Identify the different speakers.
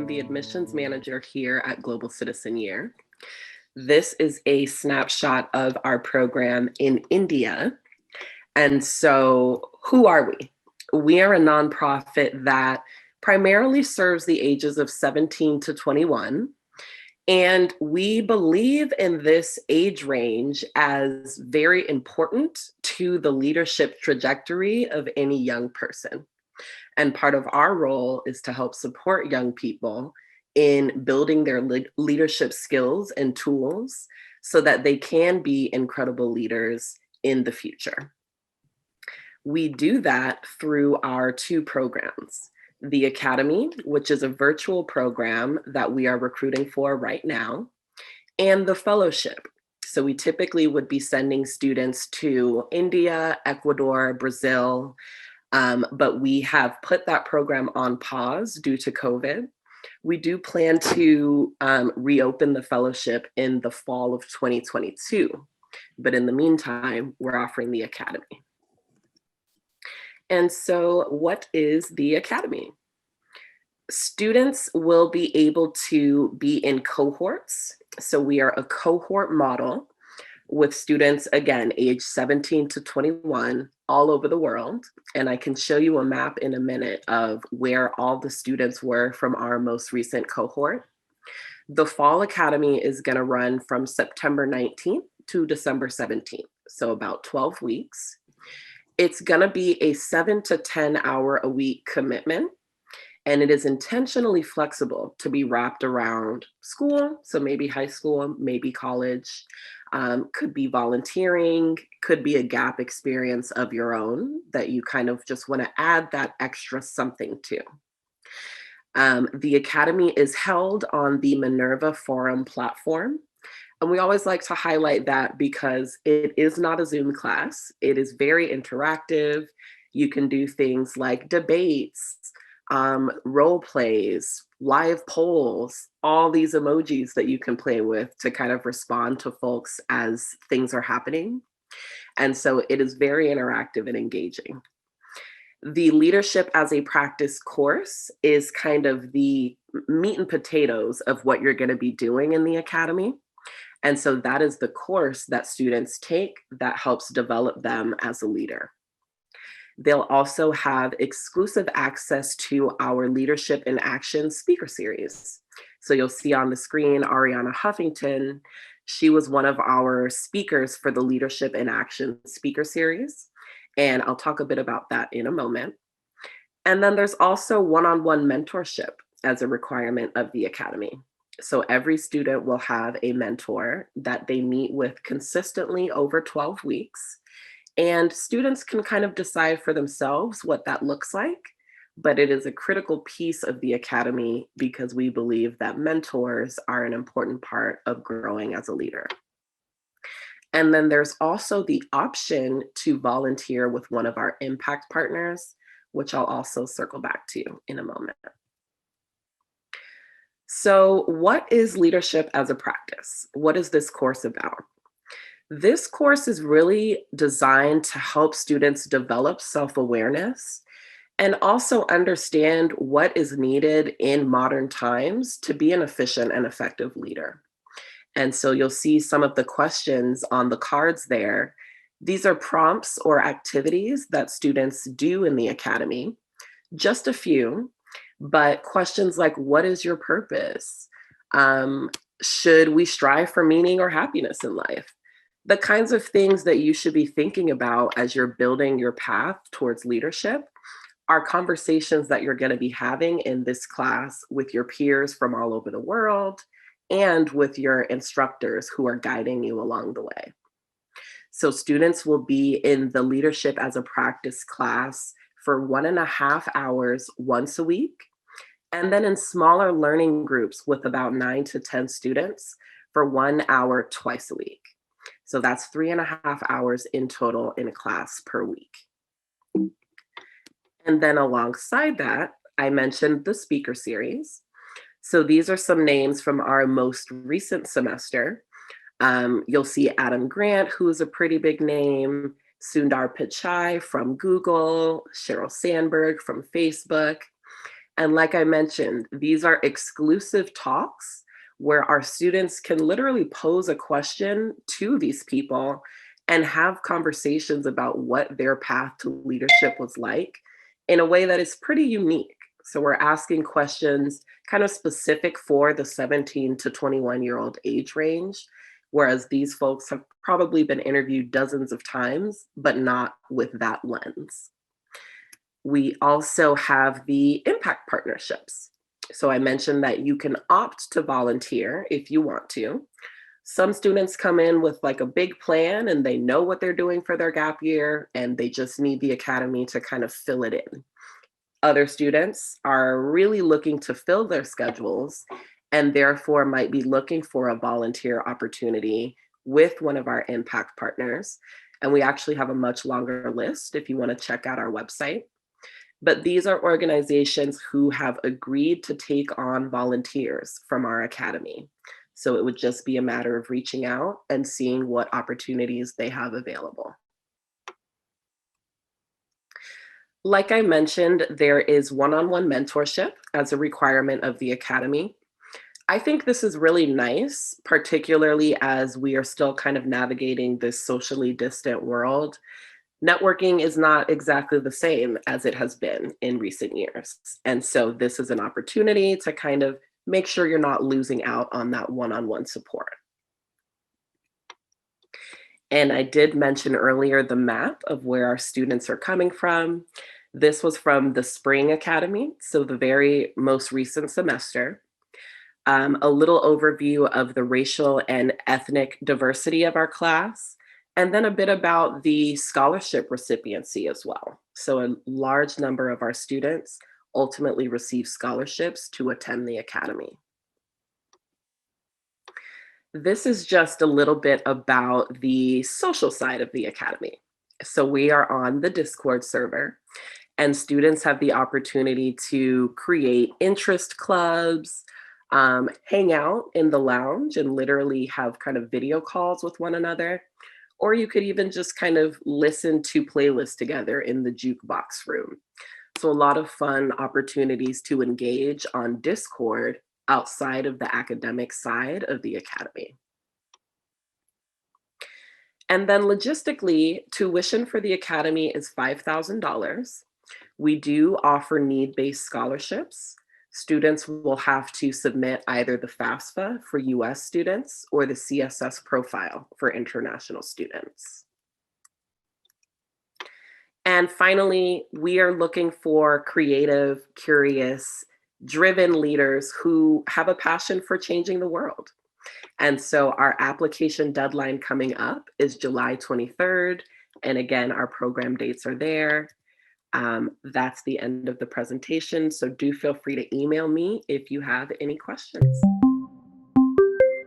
Speaker 1: the admissions manager here at Global Citizen Year. This is a snapshot of our program in India. And so, who are we? We are a nonprofit that primarily serves the ages of 17 to 21. And we believe in this age range as very important to the leadership trajectory of any young person. And part of our role is to help support young people in building their leadership skills and tools so that they can be incredible leaders in the future. We do that through our two programs. The Academy, which is a virtual program that we are recruiting for right now, and the Fellowship. So we typically would be sending students to India, Ecuador, Brazil, but we have put that program on pause due to COVID. We do plan to reopen the Fellowship in the fall of 2022, but in the meantime, we're offering the Academy. And so what is the Academy? Students will be able to be in cohorts. So we are a cohort model with students, again, age 17 to 21 all over the world. And I can show you a map in a minute of where all the students were from our most recent cohort. The Fall Academy is going to run from September 19th to December 17th, so about 12 weeks. It's going to be a 7 to 10 hour a week commitment, and it is intentionally flexible to be wrapped around school, so maybe high school, maybe college, could be volunteering, could be a gap experience of your own that you kind of just want to add that extra something to. The Academy is held on the Minerva Forum platform. And we always like to highlight that because it is not a Zoom class. It is very interactive. You can do things like debates, role plays, live polls, all these emojis that you can play with to kind of respond to folks as things are happening. And so it is very interactive and engaging. The Leadership as a Practice course is kind of the meat and potatoes of what you're going to be doing in the Academy. And so that is the course that students take that helps develop them as a leader. They'll also have exclusive access to our Leadership in Action speaker series. So you'll see on the screen, Ariana Huffington. She was one of our speakers for the Leadership in Action speaker series. And I'll talk a bit about that in a moment. And then there's also one-on-one mentorship as a requirement of the Academy. So every student will have a mentor that they meet with consistently over 12 weeks. And students can kind of decide for themselves what that looks like. But it is a critical piece of the Academy because we believe that mentors are an important part of growing as a leader. And then there's also the option to volunteer with one of our impact partners, which I'll also circle back to in a moment. So what is Leadership as a Practice? What is this course about? This course is really designed to help students develop self-awareness and also understand what is needed in modern times to be an efficient and effective leader. And so you'll see some of the questions on the cards there. These are prompts or activities that students do in the Academy, just a few. But questions like, what is your purpose? Should we strive for meaning or happiness in life? The kinds of things that you should be thinking about as you're building your path towards leadership are conversations that you're going to be having in this class with your peers from all over the world and with your instructors who are guiding you along the way. So students will be in the Leadership as a Practice class for 1.5 hours once a week, and then in smaller learning groups with about 9 to 10 students for 1 hour twice a week. So that's 3.5 hours in total in a class per week. And then alongside that, I mentioned the speaker series. So these are some names from our most recent semester. You'll see Adam Grant, who is a pretty big name, Sundar Pichai from Google, Sheryl Sandberg from Facebook. And like I mentioned, these are exclusive talks where our students can literally pose a question to these people and have conversations about what their path to leadership was like in a way that is pretty unique. So we're asking questions kind of specific for the 17 to 21-year-old age range, whereas these folks have probably been interviewed dozens of times, but not with that lens. We also have the impact partnerships. So I mentioned that you can opt to volunteer if you want to. Some students come in with like a big plan and they know what they're doing for their gap year and they just need the academy to kind of fill it in. Other students are really looking to fill their schedules and therefore might be looking for a volunteer opportunity with one of our impact partners. And we actually have a much longer list if you want to check out our website. But these are organizations who have agreed to take on volunteers from our academy. So it would just be a matter of reaching out and seeing what opportunities they have available. Like I mentioned, there is one-on-one mentorship as a requirement of the academy. I think this is really nice, particularly as we are still kind of navigating this socially distant world. Networking is not exactly the same as it has been in recent years. And so this is an opportunity to kind of make sure you're not losing out on that one-on-one support. And I did mention earlier the map of where our students are coming from. This was from the Spring Academy, so the very most recent semester. A little overview of the racial and ethnic diversity of our class, and then a bit about the scholarship recipiency as well. So a large number of our students ultimately receive scholarships to attend the academy. This is just a little bit about the social side of the academy. So we are on the Discord server, and students have the opportunity to create interest clubs, hang out in the lounge and literally have kind of video calls with one another. Or you could even just kind of listen to playlists together in the jukebox room. So a lot of fun opportunities to engage on Discord outside of the academic side of the academy. And then logistically, tuition for the academy is $5,000. We do offer need-based scholarships. Students will have to submit either the FAFSA for US students or the CSS profile for international students. And finally, we are looking for creative, curious, driven leaders who have a passion for changing the world. And so our application deadline coming up is July 23rd. And again, our program dates are there. That's the end of the presentation. So do feel free to email me if you have any questions.